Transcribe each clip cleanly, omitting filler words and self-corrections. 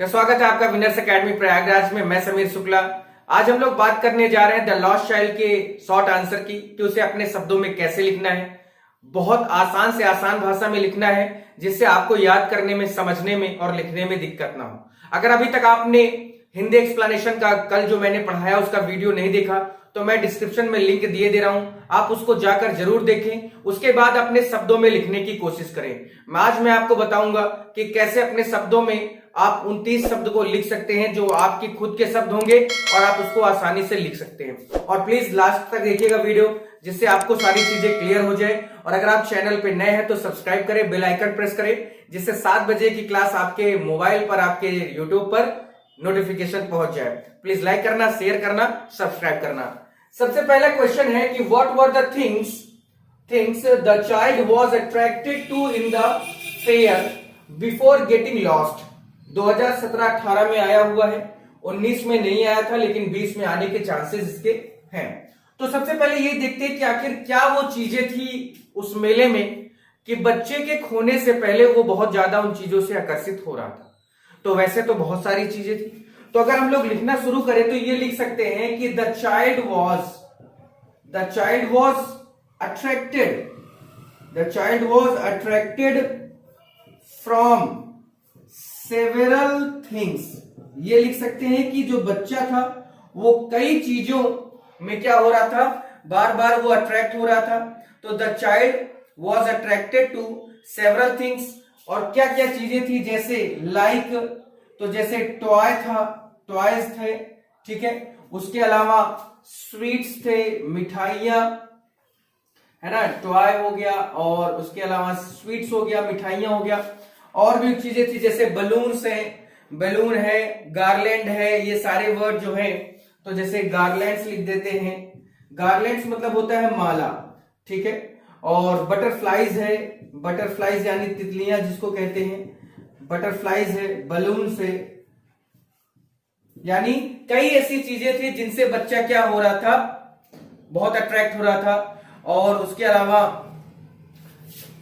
तो स्वागत है आपका विनर्स एकेडमी प्रयागराज में। मैं समीर शुक्ला। आज हम लोग बात करने जा रहे हैं द लॉस्ट चाइल्ड के शॉर्ट आंसर की, कि उसे अपने शब्दों में कैसे लिखना है। बहुत आसान से आसान भाषा में लिखना है, जिससे आपको याद करने में, समझने में और लिखने में दिक्कत ना हो। अगर अभी तक आपने हिंदी एक्सप्लेनेशन का कल जो मैंने पढ़ाया उसका वीडियो नहीं देखा, तो मैं डिस्क्रिप्शन में लिंक दिए दे रहा हूं, आप उसको जाकर जरूर देखें। उसके बाद अपने शब्दों में लिखने की कोशिश करें। आज मैं आपको बताऊंगा कि कैसे अपने शब्दों में आप 29 शब्द को लिख सकते हैं, जो आपके खुद के शब्द होंगे और आप उसको आसानी से लिख सकते हैं। और प्लीज लास्ट तक देखिएगा वीडियो, जिससे आपको सारी चीजें क्लियर हो जाए। और अगर आप चैनल पे नए हैं तो सब्सक्राइब करें, बेल आइकन प्रेस करें, जिससे 7 बजे की क्लास आपके मोबाइल पर, आपके यूट्यूब पर नोटिफिकेशन पहुंच जाए। प्लीज लाइक करना, शेयर करना, सब्सक्राइब करना। सबसे पहला क्वेश्चन है कि what were the things the child was attracted to in the fair before getting lost. 2017-18 में आया हुआ है, 19 में नहीं आया था, लेकिन 20 में आने के चांसेस इसके हैं। तो सबसे पहले ये देखते हैं कि आखिर क्या वो चीजें थी उस मेले में कि बच्चे के खोने से पहले वो बहुत ज्यादा उन चीजों से आकर्षित हो रहा था। तो वैसे तो बहुत सारी चीजें थी। तो अगर हम लोग लिखना शुरू करें तो ये लिख सकते हैं कि the child was attracted from several things. ये लिख सकते हैं कि जो बच्चा था वो कई चीजों में क्या हो रहा था, बार बार वो अट्रैक्ट हो रहा था। तो the child was attracted to several things. और क्या क्या चीजें थी, जैसे लाइक, तो जैसे टॉयज थे, ठीक है। उसके अलावा स्वीट्स थे, मिठाइयां, है ना, टॉय हो गया, और उसके अलावा स्वीट्स हो गया, मिठाइयां हो गया। और भी चीजें थी जैसे बलून है, गार्लैंड है। ये सारे वर्ड जो है, तो जैसे गार्लैंड्स लिख देते हैं। गार्लैंड्स मतलब होता है माला, ठीक है। और बटरफ्लाइज है, बटरफ्लाइज यानी तितलियां जिसको कहते हैं, बटरफ्लाइज है, बलून से, यानी कई ऐसी चीजें थी जिनसे बच्चा क्या हो रहा था, बहुत अट्रैक्ट हो रहा था। और उसके अलावा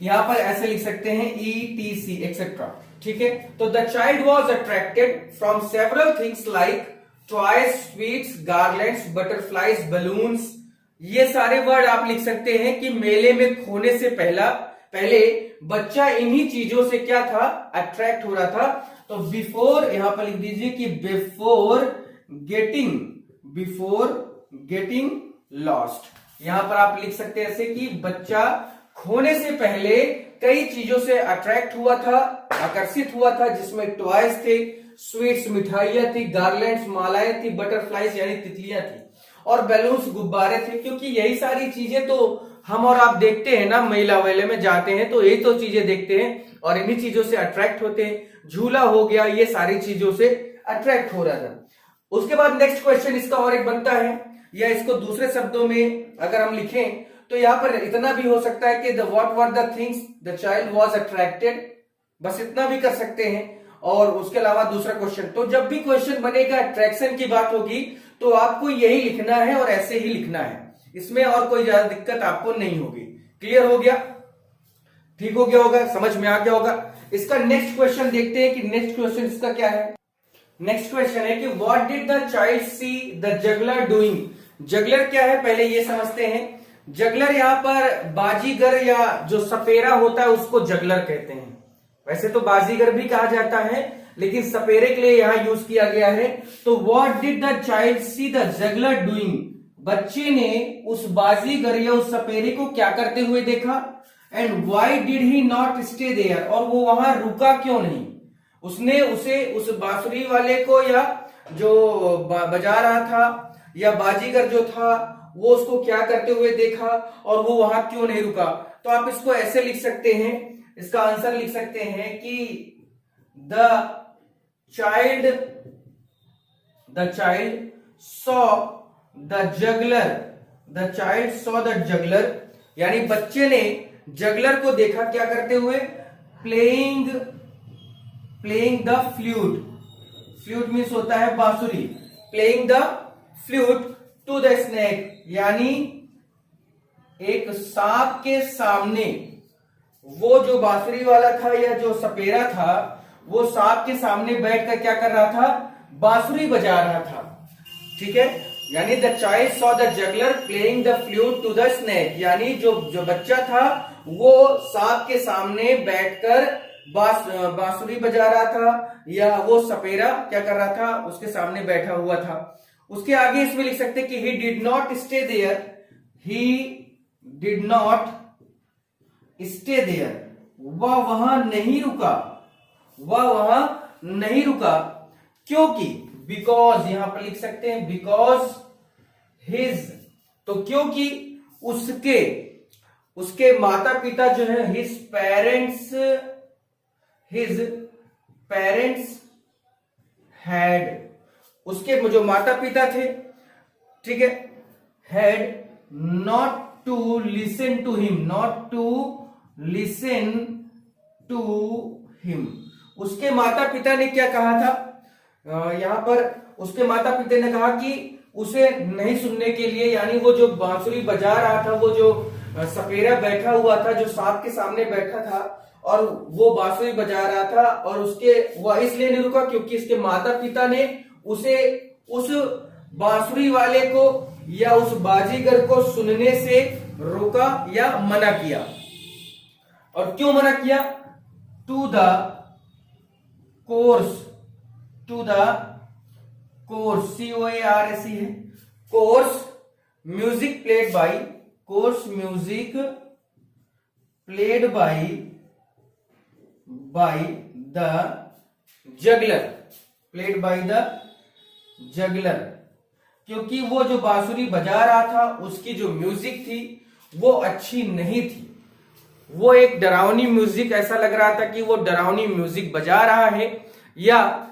यहां पर ऐसे लिख सकते हैं ETC एक्सेट्रा, ठीक है। तो the child was attracted from several things like toys, sweets, garlands, butterflies, balloons. ये सारे वर्ड आप लिख सकते हैं कि मेले में खोने से पहले बच्चा इन्हीं चीजों से क्या था, अट्रैक्ट हो रहा था। तो बिफोर यहां पर लिख दीजिए कि बिफोर गेटिंग लॉस्ट। यहां पर आप लिख सकते हैं ऐसे कि बच्चा खोने से पहले कई चीजों से अट्रैक्ट हुआ था, आकर्षित हुआ था, जिसमें टॉयज थे, स्वीट्स मिठाइयां थी, गार्लैंड्स मालाएं थी, बटरफ्लाइज यानी तितलियां थी, और बैलून्स गुब्बारे थे। क्योंकि यही सारी चीजें तो हम और आप देखते हैं ना, मेला वेले में जाते हैं तो यही तो चीजें देखते हैं और इन्हीं चीजों से अट्रैक्ट होते हैं। झूला हो गया, ये सारी चीजों से अट्रैक्ट हो रहा था। उसके बाद नेक्स्ट क्वेश्चन इसका और एक बनता है, या इसको दूसरे शब्दों में अगर हम लिखें तो यहां पर इतना भी हो सकता है कि the what were the things the child was attracted, बस इतना भी कर सकते हैं। और उसके अलावा दूसरा क्वेश्चन, तो जब भी क्वेश्चन बनेगा अट्रैक्शन की बात होगी तो आपको यही लिखना है और ऐसे ही लिखना है, इसमें और कोई ज्यादा दिक्कत आपको नहीं होगी। क्लियर हो गया, ठीक हो गया होगा, समझ में आ गया होगा। इसका नेक्स्ट क्वेश्चन देखते हैं कि नेक्स्ट क्वेश्चन इसका क्या है। नेक्स्ट क्वेश्चन है कि what did the child C the juggler doing. Juggler क्या है पहले ये समझते हैं। जगलर यहां पर बाजीगर या जो सपेरा होता है उसको जगलर कहते हैं। वैसे तो बाजीगर भी कहा जाता है, लेकिन सपेरे के लिए यहां यूज किया गया है। तो what did the child C the juggler doing. बच्चे ने उस बाजीगर या उस सपेरे को क्या करते हुए देखा। And why did he not stay there, और वो वहां रुका क्यों नहीं। उसने उस बांसुरी वाले को, या जो बजा रहा था, या बाजीगर जो था, वो उसको क्या करते हुए देखा और वो वहां क्यों नहीं रुका। तो आप इसको ऐसे लिख सकते हैं, इसका आंसर लिख सकते हैं कि the child saw the juggler, यानी बच्चे ने जगलर को देखा क्या करते हुए, प्लेइंग द फ्लूट मीन्स होता है बांसुरी, playing the flute to the snake, यानी एक सांप के सामने वो जो बांसुरी वाला था या जो सपेरा था वो सांप के सामने बैठकर क्या कर रहा था, बांसुरी बजा रहा था। ठीक है, यानी the child saw the juggler playing the flute to the snake, यानी जो बच्चा था वो सांप के सामने बैठकर बांसुरी बजा रहा था, या वो सपेरा क्या कर रहा था, उसके सामने बैठा हुआ था। उसके आगे इसमें लिख सकते कि he did not stay there, he did not stay there, वह वहां नहीं रुका, वह वहां नहीं रुका, क्योंकि, बिकॉज यहां पर लिख सकते हैं बिकॉज हिज, तो क्योंकि उसके माता पिता जो है, हिज पेरेंट्स हैड, उसके जो माता पिता थे, ठीक है, had not to listen to him, not to listen to him, उसके माता पिता ने क्या कहा था, यहां पर उसके माता पिता ने कहा कि उसे नहीं सुनने के लिए, यानी वो जो बांसुरी बजा रहा था, वो जो सपेरा बैठा हुआ था, जो सांप के सामने बैठा था और वो बांसुरी बजा रहा था, और वह इसलिए नहीं रुका क्योंकि इसके माता पिता ने उसे उस बांसुरी वाले को या उस बाजीगर को सुनने से रोका या मना किया। और क्यों मना किया, टू द कोर्स, COARS है, course music played by the juggler, क्योंकि वो जो बांसुरी बजा रहा था उसकी जो म्यूजिक थी वो अच्छी नहीं थी, वो एक डरावनी म्यूजिक, ऐसा लग रहा था कि वो डरावनी म्यूजिक बजा रहा है, या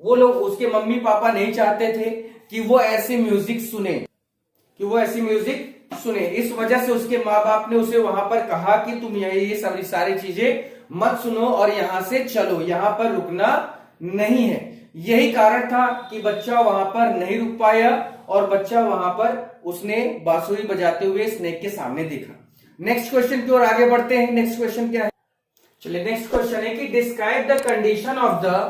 वो लोग उसके मम्मी पापा नहीं चाहते थे कि वो ऐसी म्यूजिक सुने, इस वजह से उसके माँ बाप ने उसे वहां पर कहा कि तुम ये सारी चीजें मत सुनो और यहां से चलो, यहां पर रुकना नहीं है। यही कारण था कि बच्चा वहां पर नहीं रुक पाया और बच्चा वहां पर उसने बांसुरी बजाते हुए स्नेक के सामने देखा। नेक्स्ट क्वेश्चन की ओर आगे बढ़ते हैं। नेक्स्ट क्वेश्चन क्या है, चलिए नेक्स्ट क्वेश्चन है कि describe the condition of the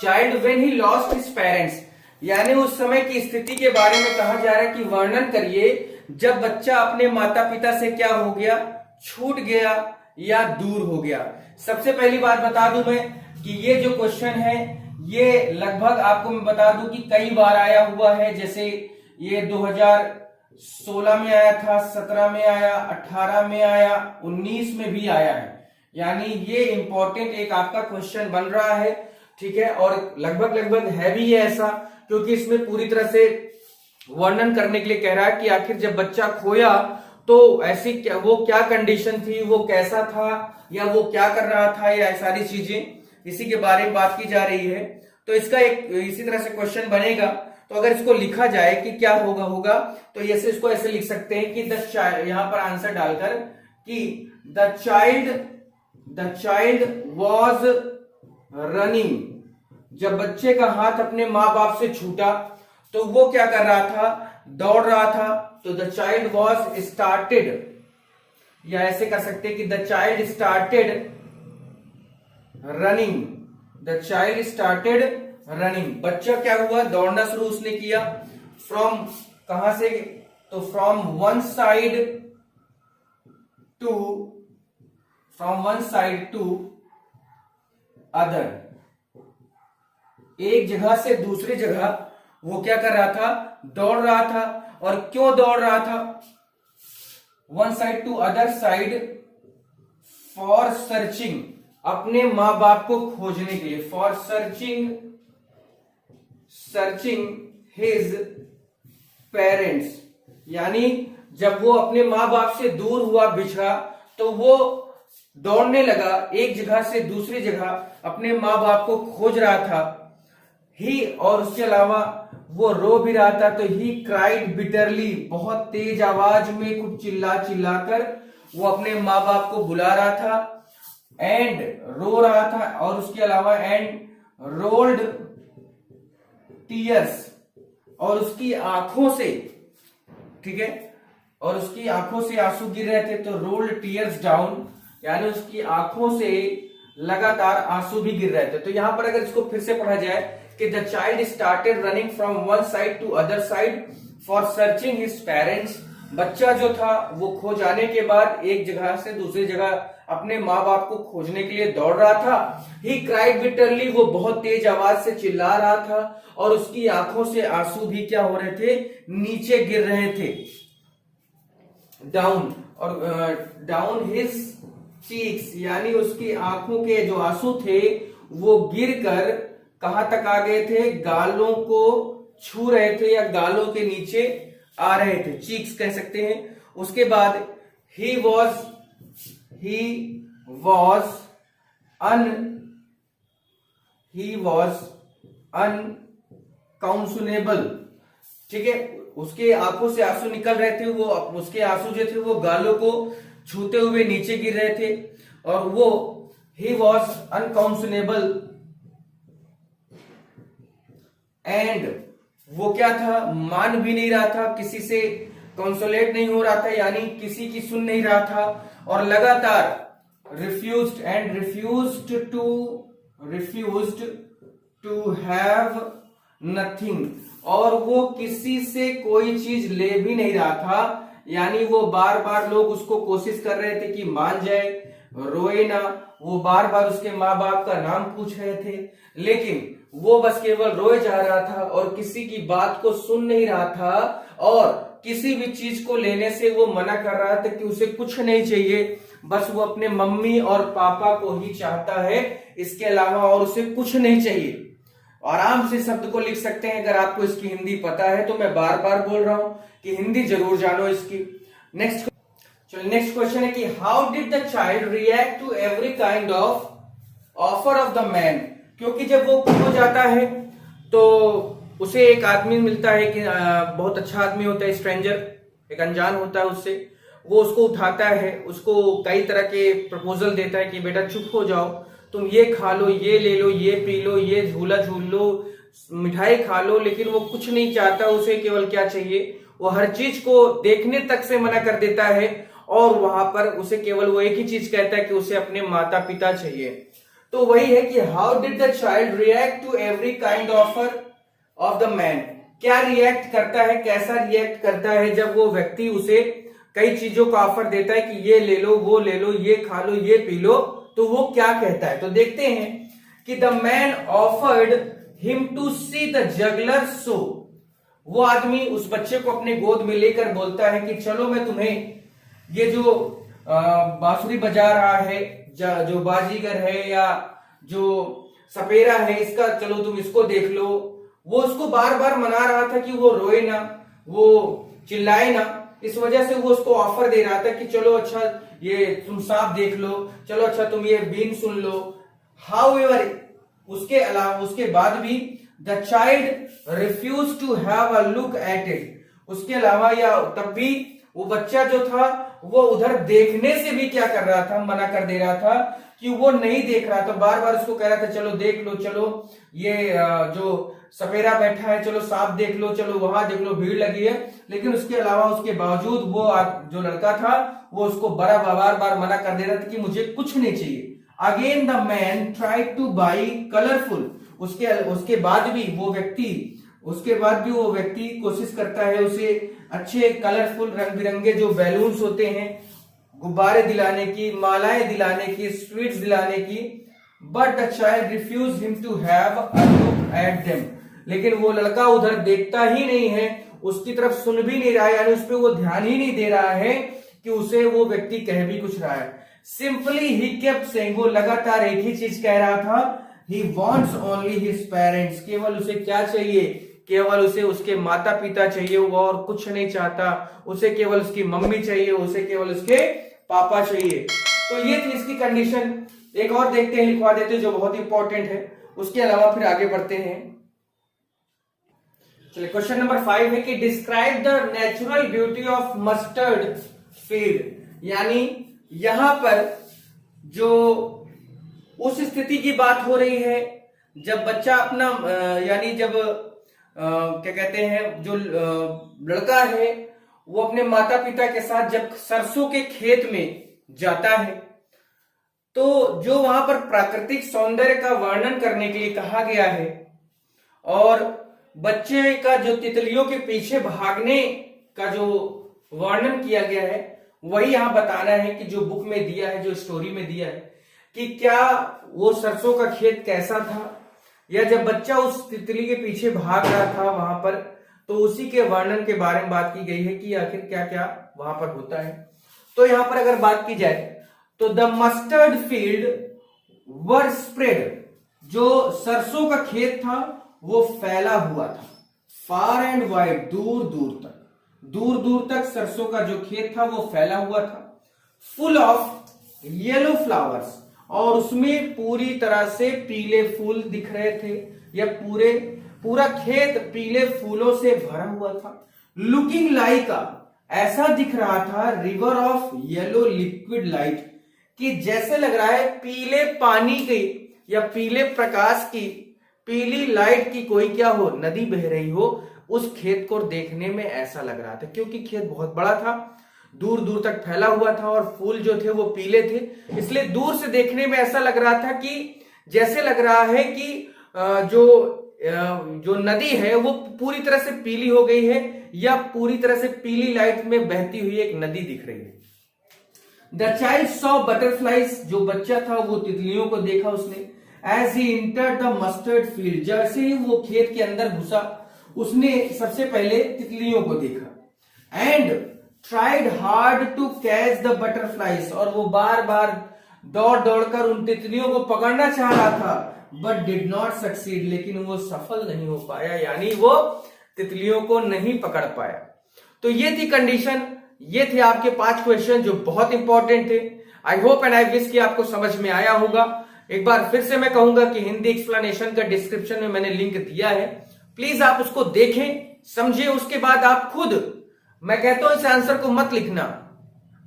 child when he lost his parents, यानी उस समय की स्थिति के बारे में कहा जा रहा है कि वर्णन करिए जब बच्चा अपने माता पिता से क्या हो गया, छूट गया या दूर हो गया। सबसे पहली बात बता दूं मैं कि ये जो क्वेश्चन है ये लगभग आपको मैं बता दूं कि कई बार आया हुआ है, जैसे ये 2016 में आया था, 17 में आया, 18 में आया, 19 में भी आया है, यानी ये इंपॉर्टेंट एक आपका क्वेश्चन बन रहा है। ठीक है, और लगभग है भी ये ऐसा, क्योंकि इसमें पूरी तरह से वर्णन करने के लिए कह रहा है कि आखिर जब बच्चा खोया तो ऐसी वो क्या कंडीशन थी, वो कैसा था, या वो क्या कर रहा था, या सारी चीजें इसी के बारे में बात की जा रही है। तो इसका एक इसी तरह से क्वेश्चन बनेगा। तो अगर इसको लिखा जाए कि क्या होगा तो इसको ऐसे लिख सकते हैं कि यहां पर आंसर डालकर कि द चाइल्ड वॉज रनिंग, जब बच्चे का हाथ अपने माँ बाप से छूटा तो वो क्या कर रहा था, दौड़ रहा था। तो द चाइल्ड वॉज स्टार्टेड, या ऐसे कर सकते हैं कि the child started running, the child started running, बच्चा क्या हुआ, दौड़ना शुरू उसने किया। फ्रॉम कहां से, तो from one side to other, एक जगह से दूसरी जगह वो क्या कर रहा था, दौड़ रहा था। और क्यों दौड़ रहा था, one side to other side for searching, अपने मां बाप को खोजने के लिए, फॉर सर्चिंग हिज पेरेंट्स, यानी जब वो अपने मां बाप से दूर हुआ, बिछड़ा, तो वो दौड़ने लगा एक जगह से दूसरी जगह, अपने मां बाप को खोज रहा था। ही, और उसके अलावा वो रो भी रहा था, तो ही क्राइड बिटरली, बहुत तेज आवाज में खूब चिल्लाकर वो अपने माँ बाप को बुला रहा था, एंड रो रहा था, और उसके अलावा एंड रोल्ड टीयर्स, और उसकी आंखों से, ठीक है, और उसकी आंखों से आंसू गिर रहे थे, तो रोल्ड टीयर्स डाउन, यानी उसकी आंखों से लगातार आंसू भी गिर रहे थे। तो यहां पर अगर इसको फिर से पढ़ा जाए कि the child started running from one side to other side for searching his parents. बच्चा जो था वो खो जाने के बाद एक जगह से दूसरी जगह अपने माँ बाप को खोजने के लिए दौड़ रहा था। ही क्राइड बिटरली, वो बहुत तेज आवाज से चिल्ला रहा था और उसकी आंखों से आंसू भी क्या हो रहे थे, नीचे गिर रहे थे। डाउन और डाउन हिज चीक्स, यानी उसकी आंखों के जो आंसू थे वो गिरकर कहां तक आ गए थे, गालों को छू रहे थे या गालों के नीचे आ रहे थे, चीक्स कह सकते हैं। उसके बाद ही वॉज अनकाउंसनेबल, ठीक है। उसके आंखों से आंसू निकल रहे थे, वो उसके आंसू जो थे वो गालों को छूते हुए नीचे गिर रहे थे और वो ही वॉज अनकाउंसनेबल एंड वो क्या था, मान भी नहीं रहा था, किसी से कंसोलेट नहीं हो रहा था, यानी किसी की सुन नहीं रहा था और लगातार रिफ्यूज्ड टू हैव नथिंग, और वो किसी से कोई चीज ले भी नहीं रहा था, यानी वो बार बार लोग उसको कोशिश कर रहे थे कि मान जाए, रोए ना। वो बार बार उसके माँ बाप का नाम पूछ रहे थे, लेकिन वो बस केवल रोए जा रहा था और किसी की बात को सुन नहीं रहा था और किसी भी चीज को लेने से वो मना कर रहा था कि उसे कुछ नहीं चाहिए, बस वो अपने मम्मी और पापा को ही चाहता है, इसके अलावा और उसे कुछ नहीं चाहिए। आराम से शब्द को लिख सकते हैं, अगर आपको इसकी हिंदी पता है तो मैं बार बार बोल रहा हूं कि हिंदी जरूर जानो इसकी। नेक्स्ट क्वेश्चन है कि how did the child react to every kind of offer of the man. क्योंकि जब वो खो जाता है तो उसे एक आदमी मिलता है कि बहुत अच्छा आदमी होता है, स्ट्रेंजर, एक अनजान होता है, उससे वो उसको उठाता है, उसको कई तरह के प्रपोजल देता है कि बेटा चुप हो जाओ, तुम ये खा लो, ये ले लो, ये पी लो, ये झूला झूल लो, मिठाई खा लो, लेकिन वो कुछ नहीं चाहता। उसे केवल क्या चाहिए, वो हर चीज को देखने तक से मना कर देता है और वहां पर उसे केवल वो एक ही चीज कहता है कि उसे अपने माता पिता चाहिए। तो वही है कि how did the child react to every kind offer of the man. क्या रिएक्ट करता है, कैसा रिएक्ट करता है जब वो व्यक्ति उसे कई चीजों का ऑफर देता है कि ये ले लो, वो ले लो, ये खा लो, ये पी लो, तो वो क्या कहता है। तो देखते हैं कि the man offered him to see the juggler show. वो आदमी उस बच्चे को अपने गोद में लेकर बोलता है कि चलो मैं तुम्हें ये जो बांसुरी बजा रहा है, जो बाजीगर है या जो सपेरा है, इसका चलो तुम इसको देख लो। वो उसको बार बार मना रहा था कि वो रोए ना, वो चिल्लाए ना, इस वजह से वो उसको ऑफर दे रहा था कि चलो अच्छा ये तुम सांप देख लो, चलो अच्छा तुम ये बीन सुन लो। हाउएवर, उसके अलावा उसके बाद भी the child refuse to have a look at it. उसके अलावा या तब भी वो बच्चा जो था वो उधर देखने से भी क्या कर रहा था, मना कर दे रहा था कि वो नहीं देख रहा था। बार बार उसको कह रहा था चलो देख लो, चलो ये जो सपेरा बैठा है, चलो सांप देख लो, चलो वहां देख लो, भीड़ लगी है। लेकिन उसके अलावा उसके बावजूद वो जो लड़का था वो उसको बार बार मना कर दे रहा था कि मुझे कुछ नहीं चाहिए। Again the man tried two by colourful. उसके बाद भी वो व्यक्ति कोशिश करता है उसे अच्छे कलरफुल रंग बिरंगे जो बैलून्स होते हैं, गुब्बारे दिलाने की, मालाएं दिलाने की, स्वीट्स दिलाने की। But the child refuse him to have a look at them. लेकिन वो लड़का उधर देखता ही नहीं है, उसकी तरफ सुन भी नहीं रहा है, यानी उस पर वो ध्यान ही नहीं दे रहा है कि उसे वो व्यक्ति कह भी कुछ रहा है। सिंपली ही केप्ट सेइंग, वो लगातार एक ही चीज कह रहा था, he wants only his parents. केवल उसे क्या चाहिए, केवल उसे उसके माता पिता चाहिए, वो और कुछ नहीं चाहता। उसे केवल उसकी मम्मी चाहिए, उसे केवल उसके पापा चाहिए। तो ये थी इसकी कंडीशन। एक और देखते हैं, लिखवा देते हैं जो बहुत इंपॉर्टेंट है, उसके अलावा फिर आगे बढ़ते हैं। चलिए क्वेश्चन नंबर 5 है कि describe the natural beauty of mustard field. यानी यहां पर जो उस स्थिति की बात हो रही है जब बच्चा अपना यानी जब क्या कहते हैं, जो लड़का है वो अपने माता पिता के साथ जब सरसों के खेत में जाता है, तो जो वहां पर प्राकृतिक सौंदर्य का वर्णन करने के लिए कहा गया है और बच्चे का जो तितलियों के पीछे भागने का जो वर्णन किया गया है, वही यहां बताना है कि जो बुक में दिया है, जो स्टोरी में दिया है, कि क्या वो सरसों का खेत कैसा था, या जब बच्चा उस तितली के पीछे भाग रहा था वहां पर, तो उसी के वर्णन के बारे में बात की गई है कि आखिर क्या क्या वहां पर होता है। तो यहां पर अगर बात की जाए तो the mustard field were spread, जो सरसों का खेत था वो फैला हुआ था, फार एंड वाइड, दूर दूर तक सरसों का जो खेत था वो फैला हुआ था, फुल ऑफ येलो फ्लावर्स, और उसमें पूरी तरह से पीले फूल दिख रहे थे, या पूरा खेत पीले फूलों से भरा हुआ था, लुकिंग लाइक ऐसा दिख रहा था river of yellow liquid light, कि जैसे लग रहा है पीले पानी की या पीले प्रकाश की, पीली लाइट की कोई क्या हो, नदी बह रही हो। उस खेत को देखने में ऐसा लग रहा था, क्योंकि खेत बहुत बड़ा था, दूर दूर तक फैला हुआ था और फूल जो थे वो पीले थे, इसलिए दूर से देखने में ऐसा लग रहा था कि जैसे लग रहा है कि जो नदी है वो पूरी तरह से पीली हो गई है, या पूरी तरह से पीली लाइट में बहती हुई एक नदी दिख रही है। द चाइल्ड सॉ बटरफ्लाइज, जो बच्चा था वो तितलियों को देखा उसने, as he entered the mustard field, जैसे ही वो खेत के अंदर घुसा उसने सबसे पहले तितलियों को देखा, and tried hard to catch the butterflies, और वो बार बार दौड़कर उन तितलियों को पकड़ना चाह रहा था, बट डिड नॉट सक्सीड, लेकिन वो सफल नहीं हो पाया, यानी वो तितलियों को नहीं पकड़ पाया। तो ये थी कंडीशन, ये थे आपके 5 क्वेश्चन जो बहुत इंपॉर्टेंट थे। I hope and I wish कि आपको समझ में आया होगा। एक बार फिर से मैं कहूंगा कि हिंदी एक्सप्लेनेशन का डिस्क्रिप्शन में मैंने लिंक दिया है, प्लीज आप उसको देखें, समझिए, उसके बाद आप खुद, मैं कहता हूं इस आंसर को मत लिखना,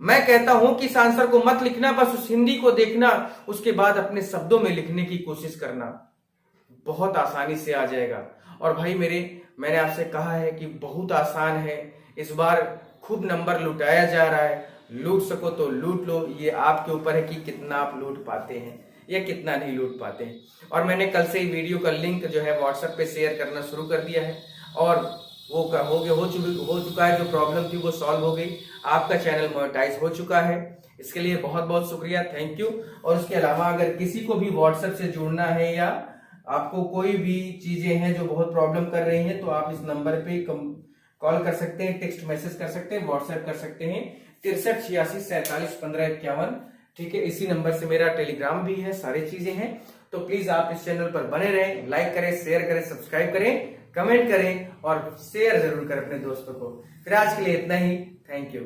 मैं कहता हूं कि इस आंसर को मत लिखना, बस उस हिंदी को देखना, उसके बाद अपने शब्दों में लिखने की कोशिश करना, बहुत आसानी से आ जाएगा। और भाई मैंने आपसे कहा है कि बहुत आसान है, इस बार खूब नंबर लुटाया जा रहा है, लूट सको तो लूट लो, ये आपके ऊपर है कि कितना आप लूट पाते हैं या कितना नहीं लूट पाते हैं। और मैंने कल से ही वीडियो का लिंक जो है व्हाट्सएप पे शेयर करना शुरू कर दिया है, और वो हो चुका है, जो प्रॉब्लम थी वो सॉल्व हो गई, आपका चैनल मोनेटाइज हो चुका है, इसके लिए बहुत बहुत शुक्रिया, थैंक यू। और उसके अलावा अगर किसी को भी व्हाट्सएप से जुड़ना है या आपको कोई भी चीजें हैं जो बहुत प्रॉब्लम कर रही हैं, तो आप इस नंबर पे कॉल कर सकते हैं, टेक्स्ट मैसेज कर सकते हैं, व्हाट्सएप कर सकते हैं 6386471551, ठीक है। इसी नंबर से मेरा टेलीग्राम भी है, सारी चीजें हैं। तो प्लीज आप इस चैनल पर बने रहें, लाइक करें, शेयर करें, सब्सक्राइब करें, कमेंट करें और शेयर जरूर करें अपने दोस्तों को। फिर आज के लिए इतना ही, थैंक यू।